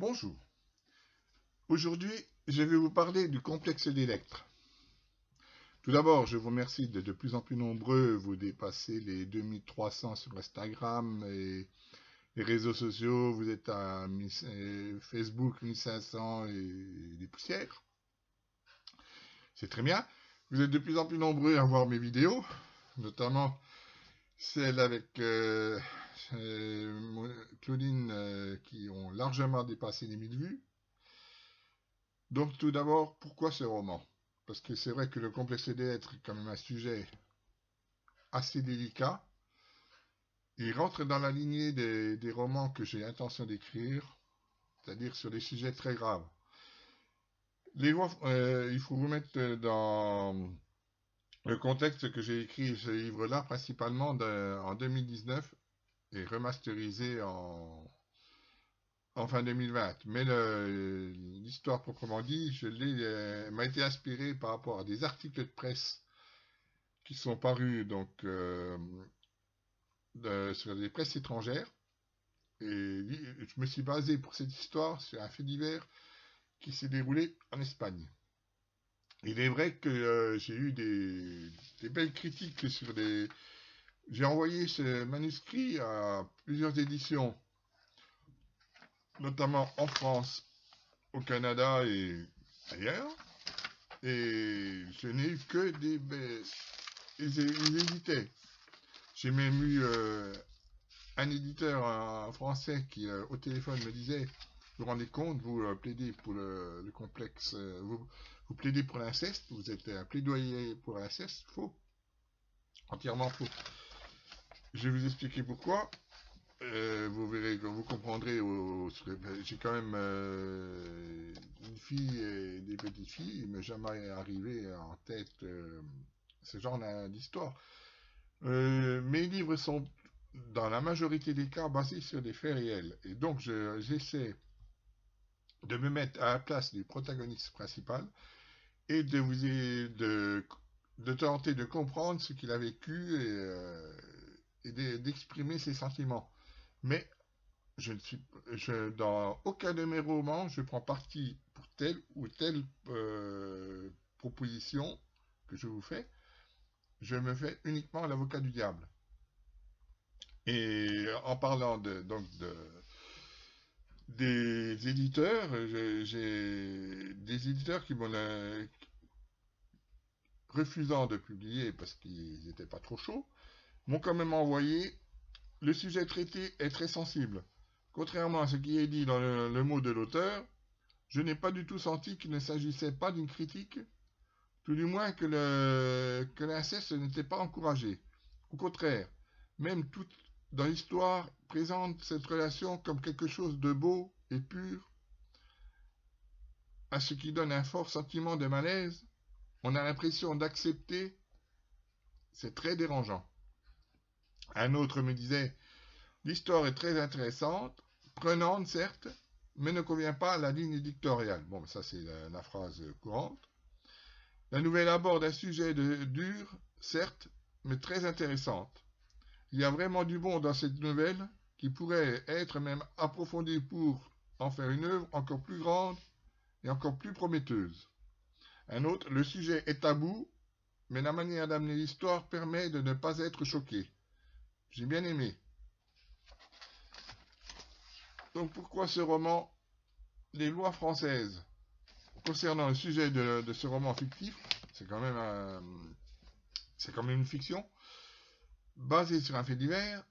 Bonjour. Aujourd'hui, je vais vous parler du complexe d'Electre. Tout d'abord, je vous remercie de plus en plus nombreux. Vous dépassez les 2300 sur Instagram et les réseaux sociaux. Vous êtes à Facebook 1500 et des poussières. C'est très bien. Vous êtes de plus en plus nombreux à voir mes vidéos, notamment celles avec Claudine qui ont largement dépassé les 1000 vues. Donc tout d'abord, pourquoi ce roman? Parce que c'est vrai que le complexe d'être est quand même un sujet assez délicat. Il rentre dans la lignée des romans que j'ai l'intention d'écrire, c'est-à-dire sur des sujets très graves. Il faut vous mettre dans le contexte que j'ai écrit ce livre-là, principalement en 2019 et remasterisé en fin 2020. Mais l'histoire proprement dit, m'a été inspirée par rapport à des articles de presse qui sont parus sur des presses étrangères. Et je me suis basé pour cette histoire sur un fait divers qui s'est déroulé en Espagne. Il est vrai que j'ai eu des belles critiques sur des... J'ai envoyé ce manuscrit à plusieurs éditions, notamment en France, au Canada et ailleurs. Et je n'ai eu que des... Ils hésitaient. J'ai même eu un éditeur français qui, au téléphone, me disait: vous vous rendez compte, vous plaidez pour le complexe, vous plaidez pour l'inceste, vous êtes un plaidoyer pour l'inceste. Faux. Entièrement faux. Je vais vous expliquer pourquoi. Vous verrez, vous comprendrez. J'ai quand même une fille et des petites filles. Il m'est jamais arrivé en tête ce genre d'histoire. Mes livres sont, dans la majorité des cas, basés sur des faits réels. Et donc, j'essaie de me mettre à la place du protagoniste principal et de tenter de comprendre ce qu'il a vécu et d'exprimer ses sentiments. Mais dans aucun de mes romans, je prends parti pour telle ou telle proposition que je vous fais. Je me fais uniquement l'avocat du diable. Et en parlant des éditeurs, j'ai des éditeurs qui m'ont refusant de publier parce qu'ils n'étaient pas trop chauds, m'ont quand même envoyé: le sujet traité est très sensible. Contrairement à ce qui est dit dans le mot de l'auteur, je n'ai pas du tout senti qu'il ne s'agissait pas d'une critique, tout du moins que l'inceste n'était pas encouragé. Au contraire, même tout dans l'histoire présente cette relation comme quelque chose de beau et pur, à ce qui donne un fort sentiment de malaise. On a l'impression d'accepter, c'est très dérangeant. Un autre me disait: l'histoire est très intéressante, prenante certes, mais ne convient pas à la ligne éditoriale. Bon, ça c'est la phrase courante. La nouvelle aborde un sujet dur, certes, mais très intéressante. Il y a vraiment du bon dans cette nouvelle qui pourrait être même approfondie pour en faire une œuvre encore plus grande et encore plus prometteuse. Un autre: le sujet est tabou, mais la manière d'amener l'histoire permet de ne pas être choqué. J'ai bien aimé. Donc pourquoi ce roman? Les lois françaises concernant le sujet de ce roman fictif, c'est quand même une fiction, basée sur un fait divers,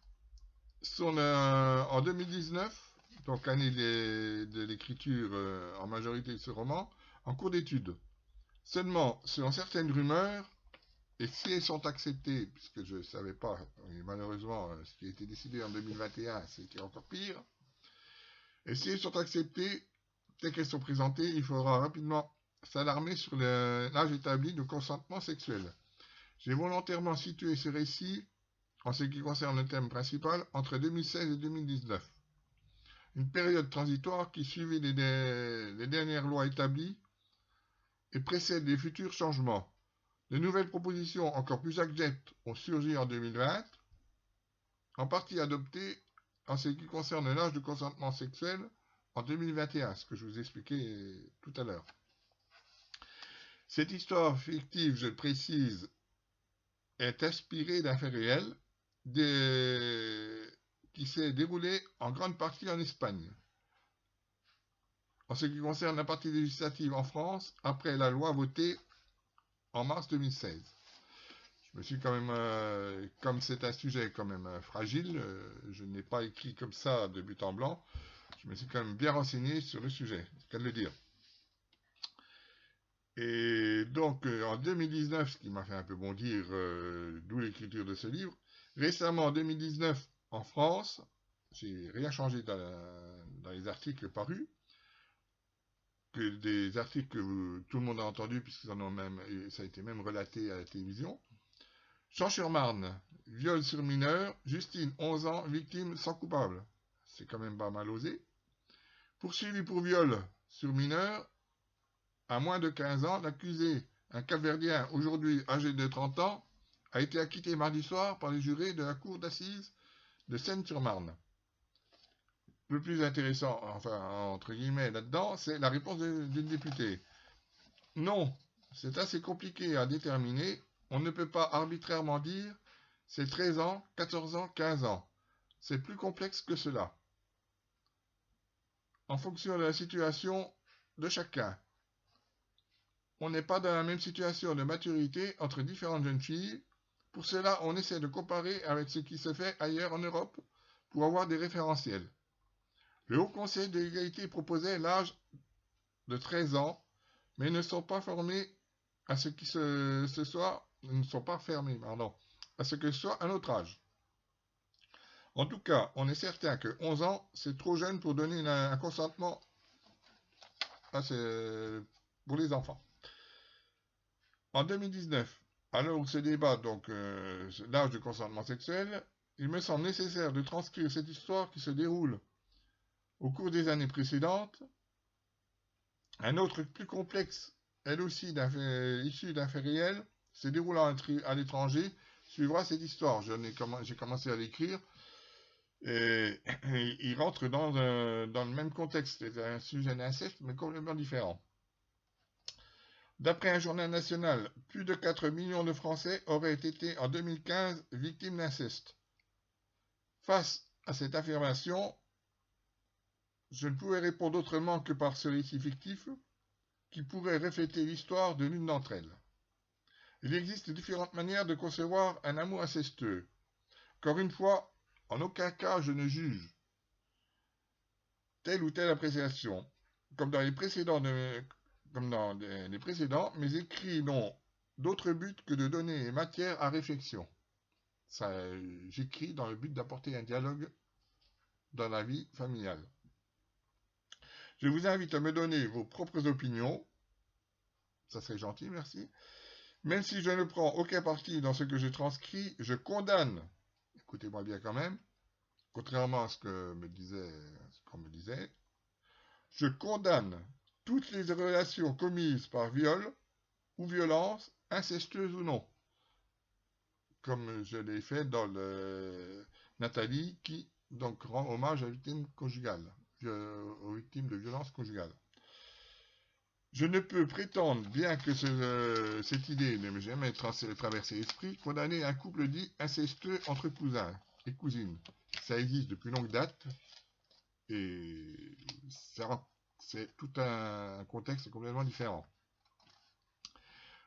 sont en 2019, donc année de l'écriture en majorité de ce roman, en cours d'étude. Seulement, selon certaines rumeurs, et si elles sont acceptées, puisque je ne savais pas, et malheureusement, ce qui a été décidé en 2021, c'était encore pire, et si elles sont acceptées, telles qu'elles sont présentées, il faudra rapidement s'alarmer sur l'âge établi de consentement sexuel. J'ai volontairement situé ce récit, en ce qui concerne le thème principal, entre 2016 et 2019. Une période transitoire qui suivait les dernières lois établies et précède les futurs changements. De nouvelles propositions encore plus abjectes ont surgi en 2020, en partie adoptées en ce qui concerne l'âge de consentement sexuel en 2021, ce que je vous expliquais tout à l'heure. Cette histoire fictive, je le précise, est inspirée d'un fait réel qui s'est déroulé en grande partie en Espagne. En ce qui concerne la partie législative en France, après la loi votée en mars 2016. Je me suis quand même, comme c'est un sujet quand même fragile, je n'ai pas écrit comme ça de but en blanc, je me suis quand même bien renseigné sur le sujet, c'est qu'à le dire. Et donc, en 2019, ce qui m'a fait un peu bondir, d'où l'écriture de ce livre, récemment, en 2019, en France, j'ai rien changé dans les articles parus, que des articles que tout le monde a entendus, puisqu'ils en ont même, ça a été même relaté à la télévision. Champs-sur-Marne, viol sur mineur, Justine, 11 ans, victime sans coupable. C'est quand même pas mal osé. Poursuivi pour viol sur mineur, à moins de 15 ans, l'accusé, un capverdien aujourd'hui âgé de 30 ans, a été acquitté mardi soir par les jurés de la cour d'assises de Seine-sur-Marne. Le plus intéressant, enfin, entre guillemets, là-dedans, c'est la réponse d'une députée. Non, c'est assez compliqué à déterminer. On ne peut pas arbitrairement dire c'est 13 ans, 14 ans, 15 ans. C'est plus complexe que cela. En fonction de la situation de chacun. On n'est pas dans la même situation de maturité entre différentes jeunes filles. Pour cela, on essaie de comparer avec ce qui se fait ailleurs en Europe pour avoir des référentiels. Le Haut Conseil de l'égalité proposait l'âge de 13 ans, mais ne sont pas formés à ce qui ne sont pas fermés, à ce que ce soit un autre âge. En tout cas, on est certain que 11 ans, c'est trop jeune pour donner un consentement pour les enfants. En 2019, à l'heure où se débat donc l'âge de consentement sexuel, il me semble nécessaire de transcrire cette histoire qui se déroule au cours des années précédentes. Un autre plus complexe, elle aussi issu d'un fait réel, se déroulant à l'étranger, suivra cette histoire. J'ai commencé à l'écrire. Et il rentre dans le même contexte. C'est un sujet d'inceste, mais complètement différent. D'après un journal national, plus de 4 millions de Français auraient été en 2015 victimes d'inceste. Face à cette affirmation, je ne pouvais répondre autrement que par ce récit fictif qui pourrait refléter l'histoire de l'une d'entre elles. Il existe différentes manières de concevoir un amour incestueux. Encore une fois, en aucun cas je ne juge telle ou telle appréciation. Comme dans les précédents, mes écrits n'ont d'autre but que de donner matière à réflexion. J'écris dans le but d'apporter un dialogue dans la vie familiale. Je vous invite à me donner vos propres opinions. Ça serait gentil, merci. Même si je ne prends aucun parti dans ce que je transcris, je condamne, écoutez-moi bien quand même, contrairement à ce qu'on me disait, je condamne toutes les relations commises par viol ou violence, incestueuse ou non, comme je l'ai fait dans Nathalie, qui donc rend hommage à la victime conjugale, aux victimes de violences conjugales. Je ne peux prétendre, bien que cette idée ne m'ait jamais traversé l'esprit, condamner un couple dit incestueux entre cousins et cousines. Ça existe depuis longue date et c'est tout un contexte complètement différent.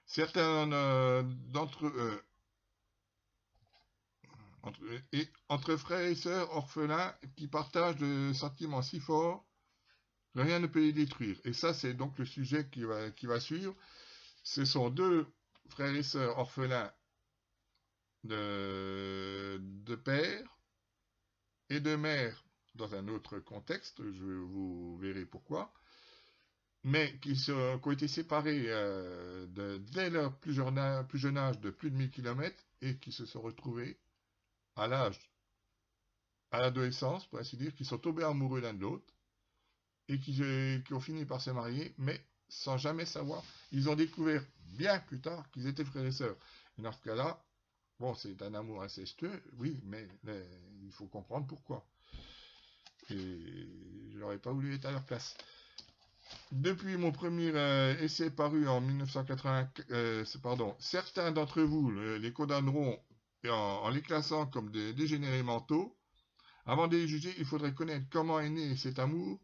Certains d'entre eux, entre frères et sœurs orphelins qui partagent des sentiments si forts, rien ne peut les détruire. Et ça, c'est donc le sujet qui va suivre. Ce sont deux frères et sœurs orphelins de père et de mère dans un autre contexte, vous verrez pourquoi, mais qui ont été séparés dès leur plus jeune âge de plus de 1000 km et qui se sont retrouvés à l'adolescence, pour ainsi dire, qui sont tombés amoureux l'un de l'autre et qui ont fini par se marier, mais sans jamais savoir. Ils ont découvert bien plus tard qu'ils étaient frères et sœurs. Et dans ce cas-là, bon, c'est un amour incestueux, oui, mais il faut comprendre pourquoi. Et n'aurais pas voulu être à leur place. Depuis mon premier essai paru en 1980, certains d'entre vous les condamneront en les classant comme des dégénérés mentaux. Avant de les juger, il faudrait connaître comment est né cet amour,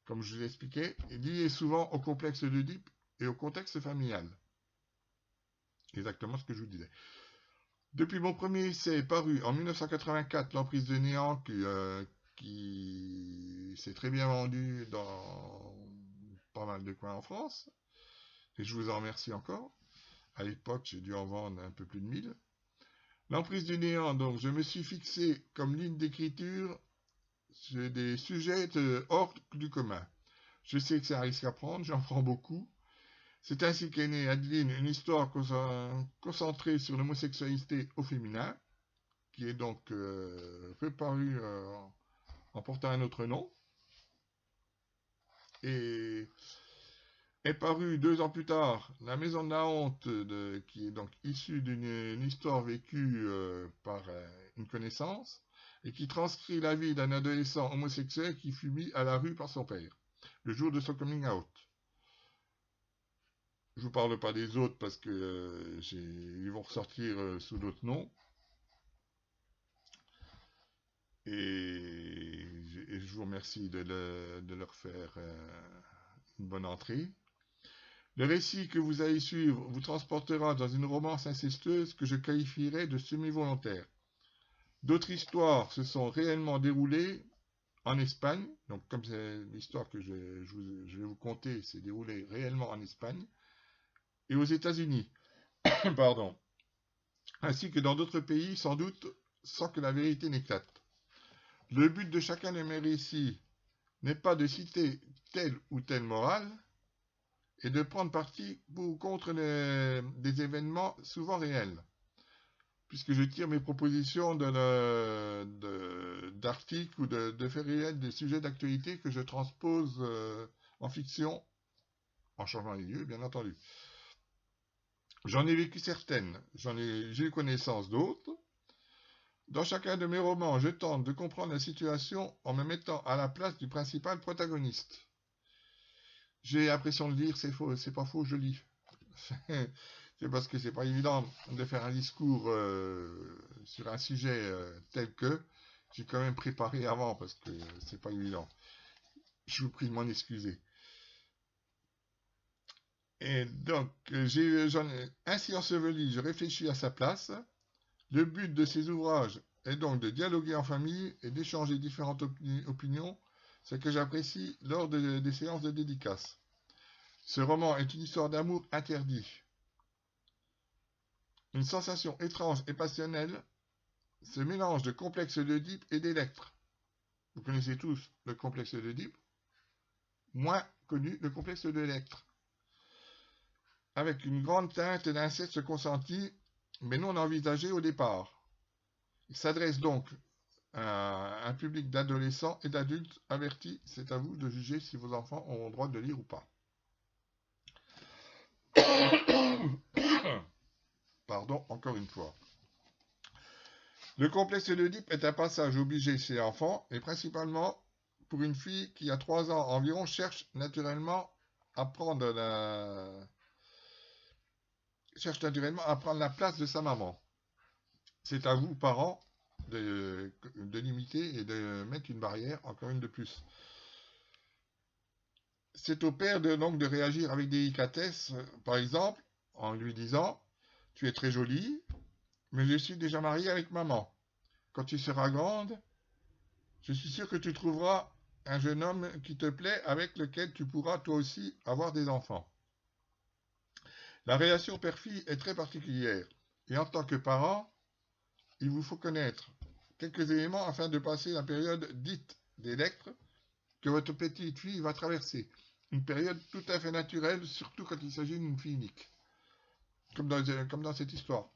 comme je vous l'expliquais, lié souvent au complexe d'Oedipe et au contexte familial. Exactement ce que je vous disais. Depuis mon premier essai paru en 1984, L'emprise de néant, qui s'est très bien vendu dans pas mal de coins en France, et je vous en remercie encore. À l'époque, j'ai dû en vendre un peu plus de 1000. L'emprise du néant, donc, je me suis fixé comme ligne d'écriture des sujets hors du commun. Je sais que c'est un risque à prendre, j'en prends beaucoup. C'est ainsi qu'est née Adeline, une histoire concentrée sur l'homosexualité au féminin, qui est donc reparue en portant un autre nom, et est parue 2 ans plus tard La Maison de la Honte, qui est donc issue d'une histoire vécue par une connaissance, et qui transcrit la vie d'un adolescent homosexuel qui fut mis à la rue par son père, le jour de son coming out. Je vous parle pas des autres parce que ils vont ressortir sous d'autres noms. Et je vous remercie de leur faire une bonne entrée. Le récit que vous allez suivre vous transportera dans une romance incestueuse que je qualifierais de semi-volontaire. D'autres histoires se sont réellement déroulées en Espagne. Donc comme c'est l'histoire que je vais vous conter, s'est déroulée réellement en Espagne. Et aux États-Unis, pardon, ainsi que dans d'autres pays, sans doute, sans que la vérité n'éclate. Le but de chacun de mes récits n'est pas de citer telle ou telle morale, et de prendre parti pour ou contre des événements souvent réels, puisque je tire mes propositions d'articles ou de faits réels, des sujets d'actualité que je transpose en fiction, en changeant les lieux, bien entendu. J'en ai vécu certaines, j'ai eu connaissance d'autres. Dans chacun de mes romans, je tente de comprendre la situation en me mettant à la place du principal protagoniste. J'ai l'impression de lire, c'est faux, c'est pas faux, je lis. C'est parce que c'est pas évident de faire un discours sur un sujet tel que j'ai quand même préparé avant parce que c'est pas évident. Je vous prie de m'en excuser. Et donc, j'en ai ainsi enseveli, je réfléchis à sa place. Le but de ces ouvrages est donc de dialoguer en famille et d'échanger différentes opinions, ce que j'apprécie lors des séances de dédicace. Ce roman est une histoire d'amour interdit. Une sensation étrange et passionnelle, ce mélange de complexe d'Oedipe et d'Électre. Vous connaissez tous le complexe d'Oedipe, moins connu le complexe d'Électre. Avec une grande teinte d'inceste consenti, mais non envisagé au départ. Il s'adresse donc à un public d'adolescents et d'adultes avertis. C'est à vous de juger si vos enfants ont le droit de lire ou pas. Pardon, encore une fois. Le complexe d'Oedipe est un passage obligé chez l'enfant, et principalement pour une fille qui, à 3 ans environ, cherche naturellement à prendre la place de sa maman. C'est à vous, parents, de limiter et de mettre une barrière, encore une de plus. C'est au père donc de réagir avec délicatesse, par exemple, en lui disant « Tu es très jolie, mais je suis déjà marié avec maman. Quand tu seras grande, je suis sûr que tu trouveras un jeune homme qui te plaît, avec lequel tu pourras toi aussi avoir des enfants. » La relation père-fille est très particulière, et en tant que parent, il vous faut connaître quelques éléments afin de passer la période dite d'Électre que votre petite fille va traverser. Une période tout à fait naturelle, surtout quand il s'agit d'une fille unique, comme dans cette histoire.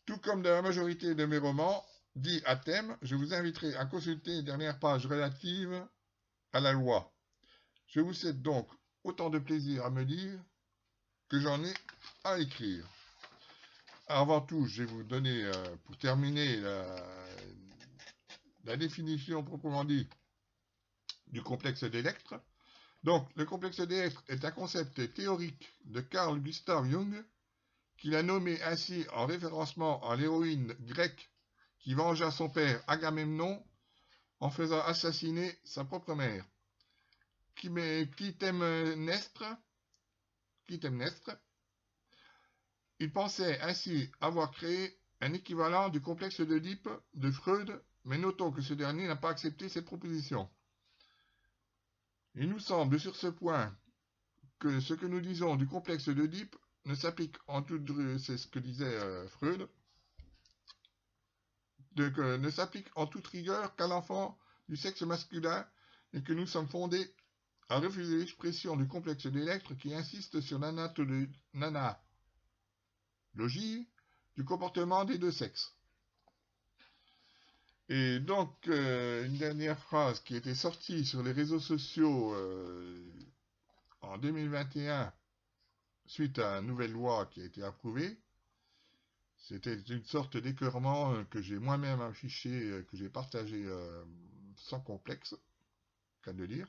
Tout comme dans la majorité de mes romans, dits à thème, je vous inviterai à consulter les dernières pages relatives à la loi. Je vous souhaite donc autant de plaisir à me lire que j'en ai à écrire. Avant tout, je vais vous donner, pour terminer, la définition proprement dit du complexe d'Electre. Donc, le complexe d'Electre est un concept théorique de Carl Gustav Jung, qu'il a nommé ainsi en référencement à l'héroïne grecque qui vengea son père Agamemnon en faisant assassiner sa propre mère. Clytemnestre, il pensait ainsi avoir créé un équivalent du complexe d'Oedipe de Freud, mais notons que ce dernier n'a pas accepté cette proposition. Il nous semble sur ce point que ce que nous disons du complexe d'Oedipe ne s'applique en toute, c'est ce que disait Freud, ne s'applique en toute rigueur qu'à l'enfant du sexe masculin et que nous sommes fondés à refuser l'expression du complexe d'Electre qui insiste sur l'analogie du comportement des deux sexes. Et donc, une dernière phrase qui était sortie sur les réseaux sociaux en 2021 suite à une nouvelle loi qui a été approuvée. C'était une sorte d'écœurement que j'ai moi-même affiché, que j'ai partagé sans complexe, qu'à de dire.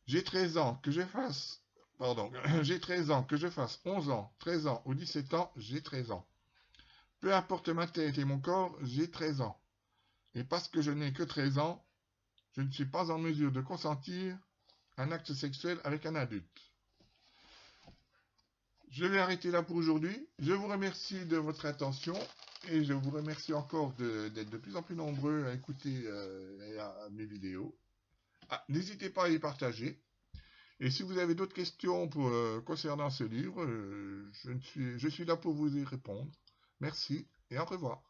J'ai 13 ans, que je fasse... Pardon, j'ai 13 ans, que je fasse 11 ans, 13 ans ou 17 ans, j'ai 13 ans. Peu importe ma tête et mon corps, j'ai 13 ans. Et parce que je n'ai que 13 ans, je ne suis pas en mesure de consentir un acte sexuel avec un adulte. Je vais arrêter là pour aujourd'hui. Je vous remercie de votre attention et je vous remercie encore d'être de plus en plus nombreux à écouter mes vidéos. N'hésitez pas à les partager. Et si vous avez d'autres questions concernant ce livre, je suis là pour vous y répondre. Merci et au revoir.